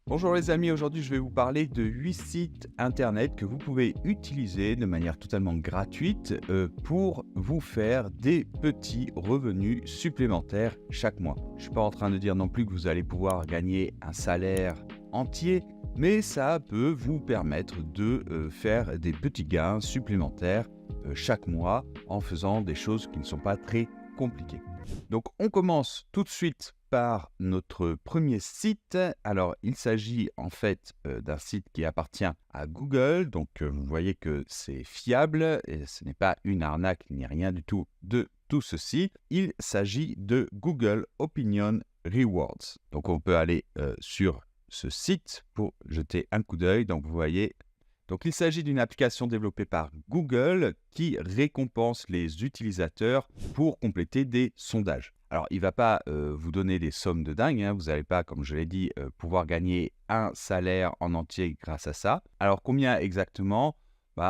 Bonjour les amis, aujourd'hui je vais vous parler de 8 sites internet que vous pouvez utiliser de manière totalement gratuite pour vous faire des petits revenus supplémentaires chaque mois. Je ne suis pas en train de dire non plus que vous allez pouvoir gagner un salaire entier, mais ça peut vous permettre de faire des petits gains supplémentaires chaque mois en faisant des choses qui ne sont pas très compliquées. Donc on commence tout de suite par notre premier site. Alors il s'agit en fait d'un site qui appartient à Google. Donc vous voyez que c'est fiable et ce n'est pas une arnaque ni rien du tout de tout ceci. Il s'agit de Google Opinion Rewards. Donc on peut aller sur ce site pour jeter un coup d'œil. Donc vous voyez. Donc, il s'agit d'une application développée par Google qui récompense les utilisateurs pour compléter des sondages. Alors, il ne va pas vous donner des sommes de dingue, hein. Vous n'allez pas, comme je l'ai dit, pouvoir gagner un salaire en entier grâce à ça. Alors, combien exactement?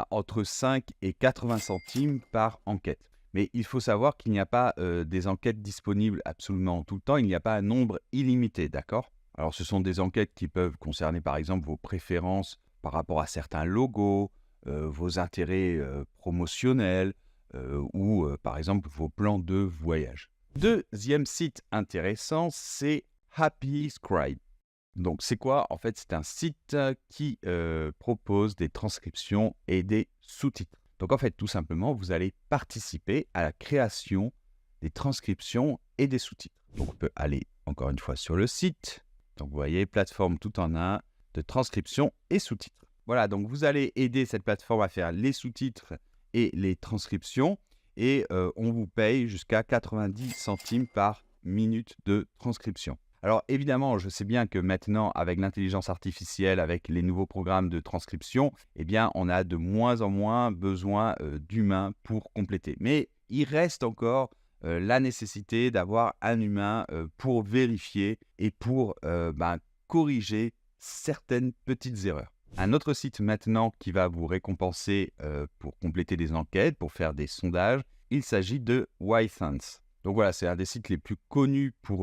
Entre 5 et 80 centimes par enquête. Mais il faut savoir qu'il n'y a pas des enquêtes disponibles absolument tout le temps. Il n'y a pas un nombre illimité, d'accord? Alors, ce sont des enquêtes qui peuvent concerner, par exemple, vos préférences par rapport à certains logos, vos intérêts promotionnels ou par exemple vos plans de voyage. Deuxième site intéressant, c'est Happy Scribe. Donc c'est quoi? En fait, c'est un site qui propose des transcriptions et des sous-titres. Donc en fait, tout simplement, vous allez participer à la création des transcriptions et des sous-titres. Donc on peut aller encore une fois sur le site. Donc vous voyez, plateforme tout en un de transcription et sous-titres. Voilà, donc vous allez aider cette plateforme à faire les sous-titres et les transcriptions et on vous paye jusqu'à 90 centimes par minute de transcription. Alors évidemment, je sais bien que maintenant, avec l'intelligence artificielle, avec les nouveaux programmes de transcription, eh bien, on a de moins en moins besoin d'humains pour compléter. Mais il reste encore la nécessité d'avoir un humain pour vérifier et pour corriger certaines petites erreurs. Un autre site maintenant qui va vous récompenser pour compléter des enquêtes, pour faire des sondages, il s'agit de Wythans. Donc voilà, c'est un des sites les plus connus pour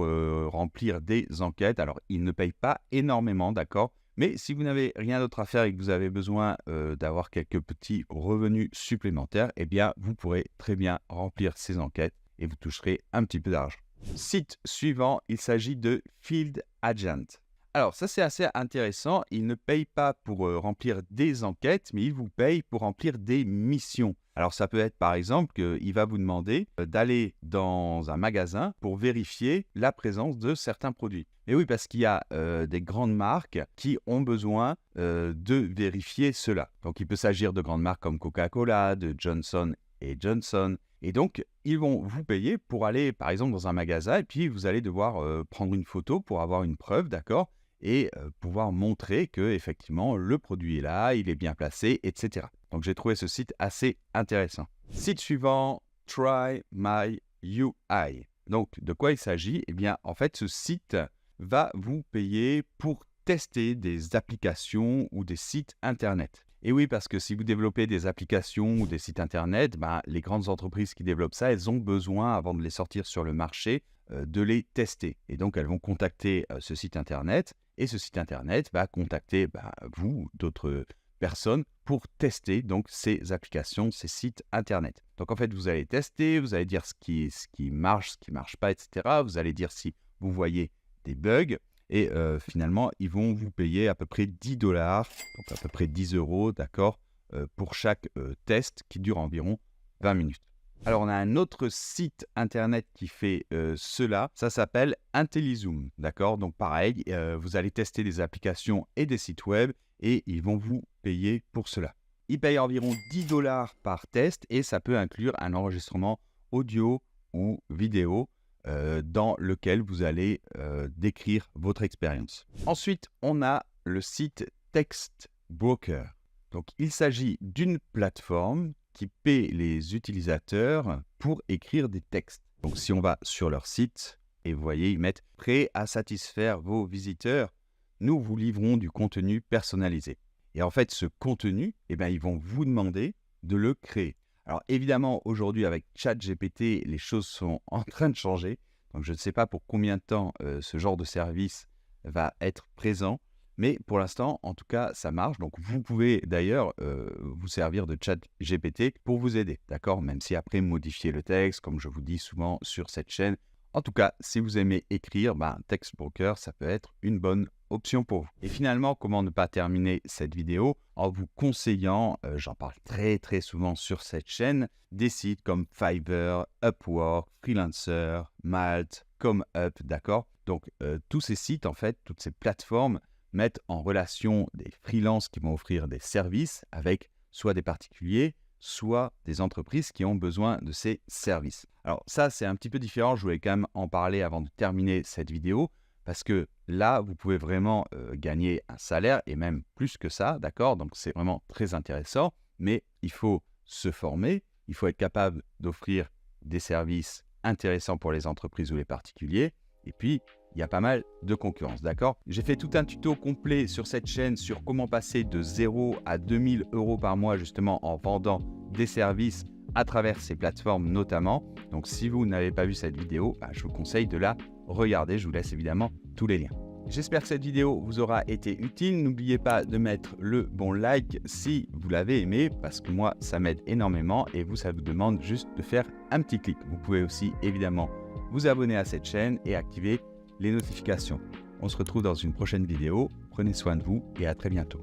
remplir des enquêtes. Alors, il ne paye pas énormément, d'accord? Mais si vous n'avez rien d'autre à faire et que vous avez besoin d'avoir quelques petits revenus supplémentaires, eh bien, vous pourrez très bien remplir ces enquêtes et vous toucherez un petit peu d'argent. Site suivant, il s'agit de Field Agent. Alors ça, c'est assez intéressant. Il ne paye pas pour remplir des enquêtes, mais il vous paye pour remplir des missions. Alors ça peut être par exemple qu'il va vous demander d'aller dans un magasin pour vérifier la présence de certains produits. Et oui, parce qu'il y a des grandes marques qui ont besoin de vérifier cela. Donc il peut s'agir de grandes marques comme Coca-Cola, de Johnson Johnson. Et donc, ils vont vous payer pour aller, par exemple, dans un magasin et puis vous allez devoir prendre une photo pour avoir une preuve, d'accord? Et pouvoir montrer que effectivement le produit est là, il est bien placé, etc. Donc, j'ai trouvé ce site assez intéressant. Site suivant, Try My UI. Donc, de quoi il s'agit? Eh bien, en fait, ce site va vous payer pour tester des applications ou des sites Internet. Et oui, parce que si vous développez des applications ou des sites Internet, les grandes entreprises qui développent ça, elles ont besoin, avant de les sortir sur le marché, de les tester. Et donc, elles vont contacter ce site Internet et ce site Internet va contacter vous, d'autres personnes, pour tester donc ces applications, ces sites Internet. Donc, en fait, vous allez tester, vous allez dire ce qui marche, ce qui ne marche pas, etc. Vous allez dire si vous voyez des bugs. Et finalement, ils vont vous payer à peu près 10 $, donc à peu près 10 €, d'accord, pour chaque test qui dure environ 20 minutes. Alors, on a un autre site internet qui fait cela, ça s'appelle IntelliZoom, d'accord? Donc pareil, vous allez tester des applications et des sites web et ils vont vous payer pour cela. Ils payent environ 10 $ par test et ça peut inclure un enregistrement audio ou vidéo dans lequel vous allez décrire votre expérience. Ensuite, on a le site Textbroker. Donc, il s'agit d'une plateforme qui paie les utilisateurs pour écrire des textes. Donc, si on va sur leur site, et vous voyez, ils mettent « Prêt à satisfaire vos visiteurs, nous vous livrons du contenu personnalisé ». Et en fait, ce contenu, ils vont vous demander de le créer. Alors évidemment, aujourd'hui, avec ChatGPT, les choses sont en train de changer. Donc je ne sais pas pour combien de temps ce genre de service va être présent. Mais pour l'instant, en tout cas, ça marche. Donc, vous pouvez d'ailleurs vous servir de ChatGPT pour vous aider, d'accord? Même si après, modifier le texte, comme je vous dis souvent sur cette chaîne. En tout cas, si vous aimez écrire, Textbroker, ça peut être une bonne option pour vous. Et finalement, comment ne pas terminer cette vidéo en vous conseillant, j'en parle très très souvent sur cette chaîne, des sites comme Fiverr, Upwork, Freelancer, Malt, ComeUp, d'accord? Donc, tous ces sites, en fait, toutes ces plateformes mettent en relation des freelances qui vont offrir des services avec soit des particuliers, soit des entreprises qui ont besoin de ces services. Alors ça, c'est un petit peu différent, je voulais quand même en parler avant de terminer cette vidéo, parce que là, vous pouvez vraiment gagner un salaire, et même plus que ça, d'accord? Donc c'est vraiment très intéressant, mais il faut se former, il faut être capable d'offrir des services intéressants pour les entreprises ou les particuliers, et puis il y a pas mal de concurrence, d'accord? J'ai fait tout un tuto complet sur cette chaîne sur comment passer de 0 à 2000 € par mois justement en vendant des services à travers ces plateformes notamment. Donc si vous n'avez pas vu cette vidéo, je vous conseille de la regarder. Je vous laisse évidemment tous les liens. J'espère que cette vidéo vous aura été utile. N'oubliez pas de mettre le bon like si vous l'avez aimé, parce que moi, ça m'aide énormément et vous, ça vous demande juste de faire un petit clic. Vous pouvez aussi évidemment vous abonner à cette chaîne et activer les notifications. On se retrouve dans une prochaine vidéo. Prenez soin de vous et à très bientôt.